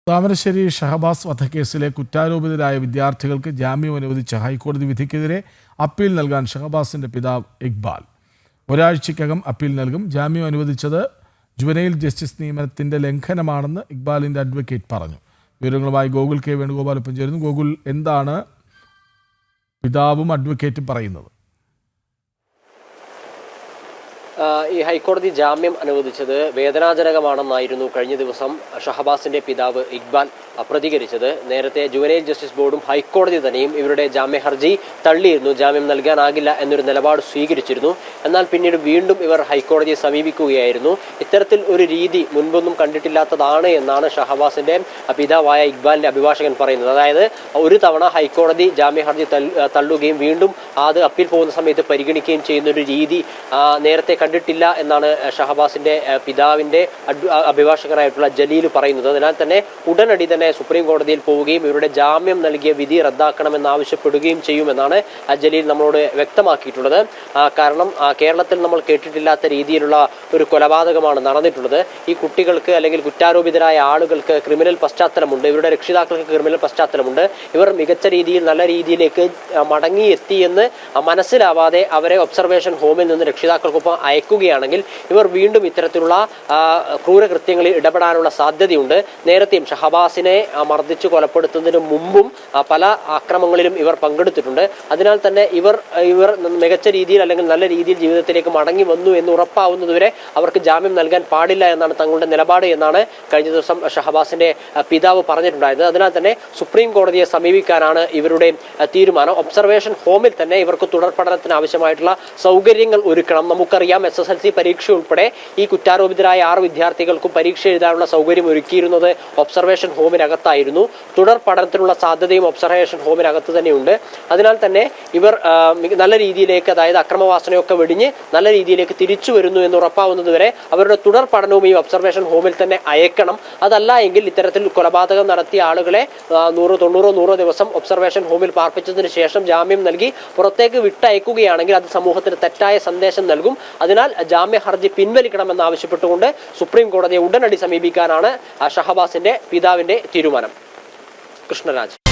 താമരശ്ശേരി ഷഹബാസ് വധക്കേസിലെ കുറ്റാരോപിതരായ വിദ്യാർത്ഥികൾക്ക് ജാമ്യം അനുവദിച്ച ഹൈക്കോടതി വിധിക്കെതിരെ അപ്പീൽ നൽകാൻ ഷഹബാസിന്റെ പിതാവ് ഇക്ബാൽ ഒരാഴ്ചയ്ക്കകം അപ്പീൽ നൽകും. ജാമ്യം അനുവദിച്ചത് ജുവനൈൽ ജസ്റ്റിസ് നിയമനത്തിന്റെ ലംഘനമാണെന്ന് ഇക്ബാലിന്റെ അഡ്വക്കേറ്റ് പറഞ്ഞു. വിവരങ്ങളുമായി ഗോകുൽ കെ വേണുഗോപാൽ ഒപ്പം ചേരുന്നു. ഗോകുൽ, എന്താണ് പിതാവും അഡ്വക്കേറ്റും പറയുന്നത്? ഈ ഹൈക്കോടതി ജാമ്യം അനുവദിച്ചത് വേദനാജനകമാണെന്നായിരുന്നു കഴിഞ്ഞ ദിവസം ഷഹബാസിന്റെ പിതാവ് ഇക്ബാൽ പ്രതികരിച്ചത്. നേരത്തെ ജുവനൈൽ ജസ്റ്റിസ് ബോർഡും ഹൈക്കോടതി തന്നെയും ഇവരുടെ ജാമ്യ ഹർജി തള്ളിയിരുന്നു. ജാമ്യം നൽകാനാകില്ല എന്നൊരു നിലപാട് സ്വീകരിച്ചിരുന്നു. എന്നാൽ പിന്നീട് വീണ്ടും ഇവർ ഹൈക്കോടതിയെ സമീപിക്കുകയായിരുന്നു. ഇത്തരത്തിൽ ഒരു രീതി മുൻപൊന്നും കണ്ടിട്ടില്ലാത്തതാണ് എന്നാണ് ഷഹബാസിന്റെ പിതാവായ ഇക്ബാലിന്റെ അഭിഭാഷകൻ പറയുന്നത്. അതായത് ഒരു തവണ ഹൈക്കോടതി ജാമ്യ ഹർജി തള്ളുകയും വീണ്ടും അത് അപ്പീൽ പോകുന്ന സമയത്ത് പരിഗണിക്കുകയും ചെയ്യുന്ന ഒരു രീതി നേരത്തെ കണ്ടിട്ടില്ല എന്നാണ് ഷഹബാസിന്റെ പിതാവിന്റെ അഭിഭാഷകനായിട്ടുള്ള ജലീൽ പറയുന്നത്. അതിനാൽ തന്നെ ഉടനടി തന്നെ സുപ്രീം കോടതിയിൽ പോവുകയും ഇവരുടെ ജാമ്യം നൽകിയ വിധി റദ്ദാക്കണമെന്ന് ആവശ്യപ്പെടുകയും ചെയ്യുമെന്നാണ് ജലീൽ നമ്മളോട് വ്യക്തമാക്കിയിട്ടുള്ളത്. കാരണം കേരളത്തിൽ നമ്മൾ കേട്ടിട്ടില്ലാത്ത രീതിയിലുള്ള ഒരു കൊലപാതകമാണ് നടന്നിട്ടുള്ളത്. ഈ കുട്ടികൾക്ക് അല്ലെങ്കിൽ കുറ്റാരോപിതരായ ആളുകൾക്ക് ക്രിമിനൽ പശ്ചാത്തലമുണ്ട്, ഇവരുടെ രക്ഷിതാക്കൾക്ക് ക്രിമിനൽ പശ്ചാത്തലമുണ്ട്. ഇവർ മികച്ച രീതിയിൽ നല്ല രീതിയിലേക്ക് മടങ്ങിയെത്തിയെന്ന് മനസ്സിലാവാതെ അവരെ ഒബ്സർവേഷൻ ഹോമിൽ നിന്ന് രക്ഷിതാക്കൾക്കൊപ്പം അയക്കുകയാണെങ്കിൽ ഇവർ വീണ്ടും ഇത്തരത്തിലുള്ള ക്രൂരകൃത്യങ്ങളിൽ ഇടപെടാനുള്ള സാധ്യതയുണ്ട്. നേരത്തെയും ഷഹബാസിനെ മർദ്ദിച്ച് കൊലപ്പെടുത്തുന്നതിന് മുമ്പും പല ആക്രമണങ്ങളിലും ഇവർ പങ്കെടുത്തിട്ടുണ്ട്. അതിനാൽ തന്നെ ഇവർ മികച്ച രീതിയിൽ അല്ലെങ്കിൽ നല്ല രീതിയിൽ ജീവിതത്തിലേക്ക് മടങ്ങി വന്നു എന്ന് ഉറപ്പാവുന്നതുവരെ അവർക്ക് ജാമ്യം നൽകാൻ പാടില്ല എന്നാണ് തങ്ങളുടെ നിലപാട് എന്നാണ് കഴിഞ്ഞ ദിവസം ഷഹബാസിന്റെ പിതാവ് പറഞ്ഞിട്ടുണ്ടായത്. അതിനാൽ തന്നെ സുപ്രീം കോടതിയെ സമീപിക്കാനാണ് ഇവരുടെ തീരുമാനം. ഒബ്സർവേഷൻ ഹോമിൽ തന്നെ ഇവർക്ക് തുടർ പഠനത്തിന് ആവശ്യമായിട്ടുള്ള സൗകര്യങ്ങൾ ഒരുക്കണം. നമുക്കറിയാം SSLC പരീക്ഷ ഉൾപ്പെടെ ഈ കുറ്റാരോപിതരായ 6 വിദ്യാർത്ഥികൾക്കും പരീക്ഷ എഴുതാനുള്ള സൗകര്യം ഒരുക്കിയിരുന്നത് ഒബ്സർവേഷൻ ഹോമിനകത്തായിരുന്നു. തുടർ പഠനത്തിനുള്ള സാധ്യതയും ഒബ്സർവേഷൻ ഹോമിനകത്ത് തന്നെയുണ്ട്. അതിനാൽ തന്നെ ഇവർ നല്ല രീതിയിലേക്ക്, അതായത് അക്രമവാസനയൊക്കെ വെടിഞ്ഞ് നല്ല രീതിയിലേക്ക് തിരിച്ചു വരുന്നു എന്ന് ഉറപ്പാവുന്നതുവരെ അവരുടെ തുടർ പഠനവും ഈ ഒബ്സർവേഷൻ ഹോമിൽ തന്നെ അയക്കണം. അതല്ല എങ്കിൽ ഇത്തരത്തിൽ കൊലപാതകം നടത്തിയ ആളുകളെ 100 ദിവസം ഒബ്സർവേഷൻ ഹോമിൽ പാർപ്പിച്ചതിന് ശേഷം ജാമ്യം നൽകി പുറത്തേക്ക് വിട്ടയക്കുകയാണെങ്കിൽ അത് സമൂഹത്തിന് തെറ്റായ സന്ദേശം നൽകും. അതിനാൽ ജാമ്യ ഹർജി പിൻവലിക്കണമെന്ന് ആവശ്യപ്പെട്ടുകൊണ്ട് സുപ്രീം കോടതിയെ ഉടനടി സമീപിക്കാനാണ് ഷഹബാസിന്റെ പിതാവിന്റെ തീരുമാനം. കൃഷ്ണരാജ്.